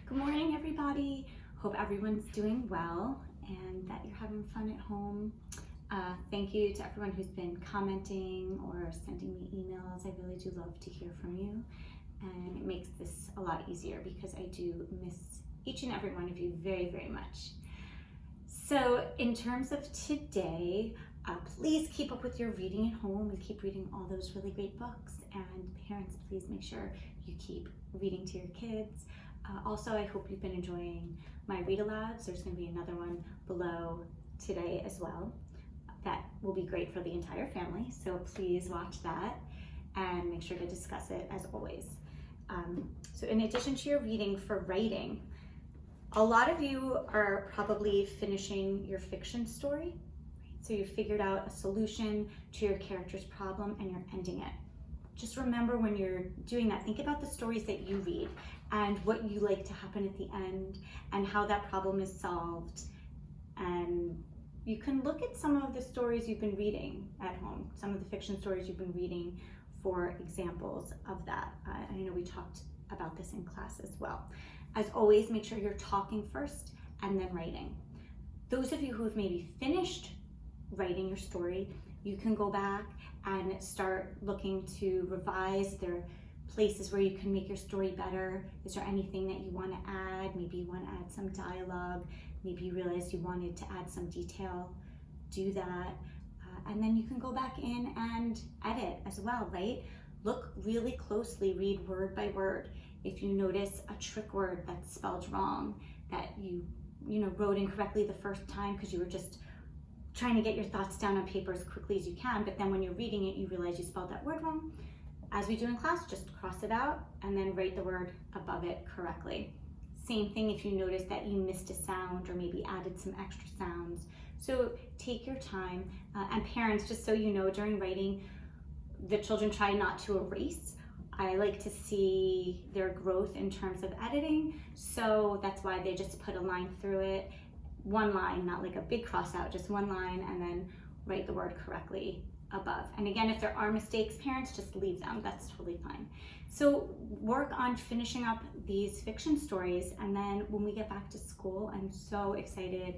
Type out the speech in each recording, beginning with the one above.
Good morning, everybody. Hope everyone's doing well and that you're having fun at home. Thank you to everyone who's been commenting or sending me emails. I really do love to hear from you, and it makes this a lot easier because I do miss each and every one of you very, very much. So in terms of today, please keep up with your reading at home and keep reading all those really great books. And parents, please make sure you keep reading to your kids. Also, I hope you've been enjoying my read alouds. There's going to be another one below today as well. That will be great for the entire family. So please watch that and make sure to discuss it as always. So in addition to your reading for writing, a lot of you are probably finishing your fiction story. So you've figured out a solution to your character's problem and you're ending it. Just remember when you're doing that, think about the stories that you read and what you like to happen at the end and how that problem is solved. And you can look at some of the stories you've been reading at home, some of the fiction stories you've been reading for examples of that. I know we talked about this in class as well. As always, make sure you're talking first and then writing. Those of you who have maybe finished writing your story, you can go back and start looking to revise. There are places where you can make your story better. Is there anything that you want to add? Maybe you want to add some dialogue. Maybe you realized you wanted to add some detail. Do that. And then you can go back in and edit as well, right? Look really closely, read word by word. If you notice a trick word that's spelled wrong, that you wrote incorrectly the first time because you were just trying to get your thoughts down on paper as quickly as you can, but then when you're reading it, you realize you spelled that word wrong. As we do in class, just cross it out and then write the word above it correctly. Same thing if you notice that you missed a sound or maybe added some extra sounds. So take your time, and parents, just so you know, during writing, the children try not to erase. I like to see their growth in terms of editing, so that's why they just put a line through it. One line, not like a big cross out, just one line, and then write the word correctly above. And again, if there are mistakes, parents, just leave them. That's totally fine. So work on finishing up these fiction stories, and then when we get back to school, I'm so excited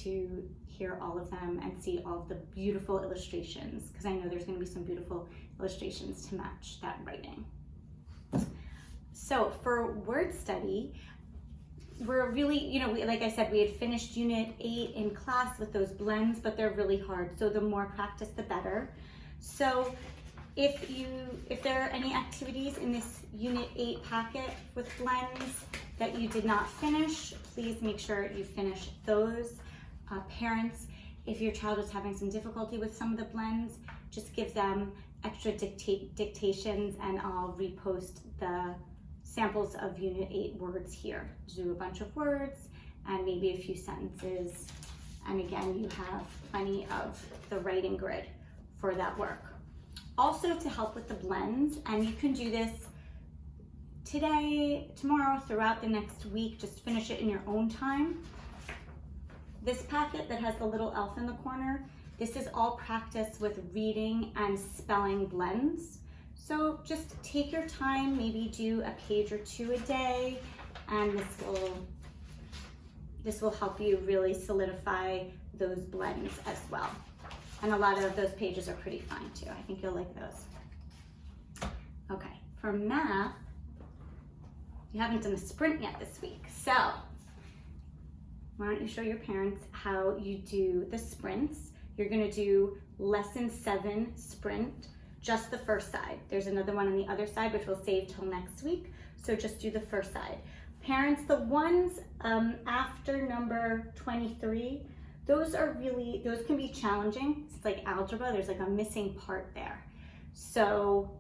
to hear all of them and see all of the beautiful illustrations, because I know there's going to be some beautiful illustrations to match that writing. So for word study, we're really, like I said, we had finished Unit 8 in class with those blends, but they're really hard. So the more practice, the better. So if there are any activities in this Unit 8 packet with blends that you did not finish, please make sure you finish those. Parents, if your child is having some difficulty with some of the blends, just give them extra dictations and I'll repost the samples of Unit 8 words here. Do a bunch of words and maybe a few sentences. And again, you have plenty of the writing grid for that work. Also to help with the blends, and you can do this today, tomorrow, throughout the next week, just finish it in your own time. This packet that has the little elf in the corner, this is all practice with reading and spelling blends. So just take your time, maybe do a page or two a day, and this will help you really solidify those blends as well. And a lot of those pages are pretty fun too. I think you'll like those. Okay, for math, you haven't done a sprint yet this week, so why don't you show your parents how you do the sprints. You're gonna do lesson 7 sprint, just the first side. There's another one on the other side, which we'll save till next week. So just do the first side. Parents, the ones after number 23, those can be challenging. It's like algebra, there's like a missing part there. So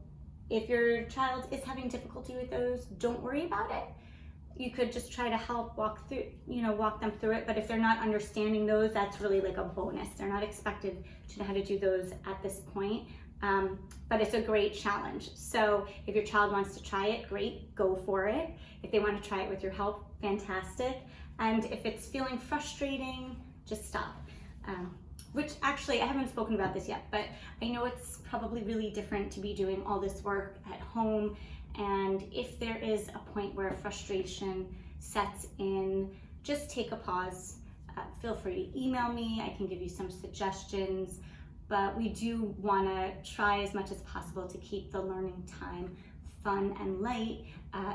if your child is having difficulty with those, don't worry about it. You could just try to help walk them through it. But if they're not understanding those, that's really like a bonus. They're not expected to know how to do those at this point. But it's a great challenge. So if your child wants to try it, great, go for it. If they want to try it with your help, fantastic. And if it's feeling frustrating, just stop. Which actually, I haven't spoken about this yet, but I know it's probably really different to be doing all this work at home. And if there is a point where frustration sets in, just take a pause. Feel free to email me. I can give you some suggestions, but we do want to try as much as possible to keep the learning time fun and light.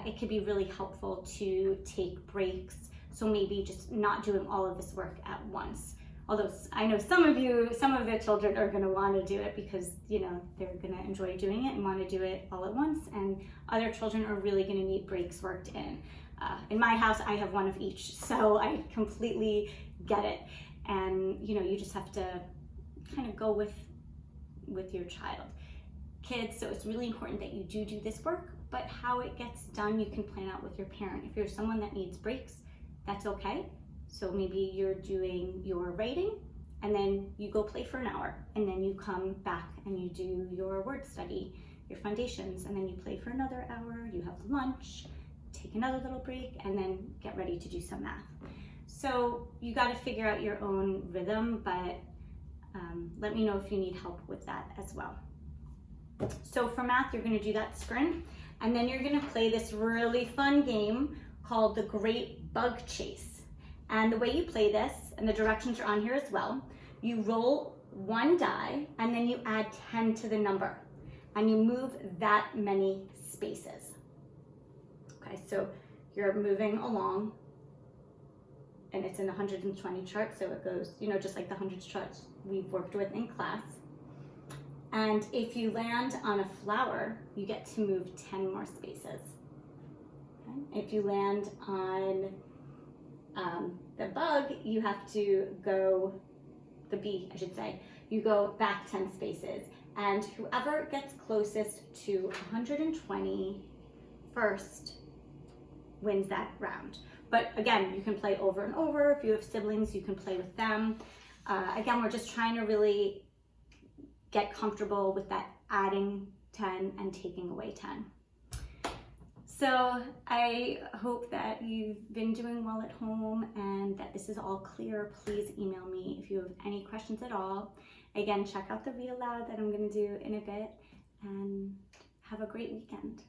It could be really helpful to take breaks, so maybe just not doing all of this work at once. Although I know some of the children are going to want to do it because, you know, they're going to enjoy doing it and want to do it all at once, and other children are really going to need breaks worked in. In my house, I have one of each, so I completely get it. And, you know, you just have to kind of go with your child. Kids, so it's really important that you do this work, but how it gets done, you can plan out with your parent. If you're someone that needs breaks, that's okay. So maybe you're doing your writing and then you go play for an hour, and then you come back and you do your word study, your foundations, and then you play for another hour, you have lunch, take another little break, and then get ready to do some math. So you got to figure out your own rhythm, but let me know if you need help with that as well. So for math, you're going to do that sprint, and then you're going to play this really fun game called the Great Bug Chase. And the way you play this, and the directions are on here as well, you roll one die and then you add 10 to the number, and you move that many spaces. Okay, so you're moving along, and it's in the 120 chart, so it goes, you know, just like the hundreds charts we've worked with in class. And if you land on a flower, you get to move 10 more spaces. Okay? If you land on the bug, you have to go, the bee, I should say, you go back 10 spaces. And whoever gets closest to 120 first wins that round. But again, you can play over and over. If you have siblings, you can play with them. Again, we're just trying to really get comfortable with that adding 10 and taking away 10. So I hope that you've been doing well at home and that this is all clear. Please email me if you have any questions at all. Again, check out the read aloud that I'm going to do in a bit, and have a great weekend.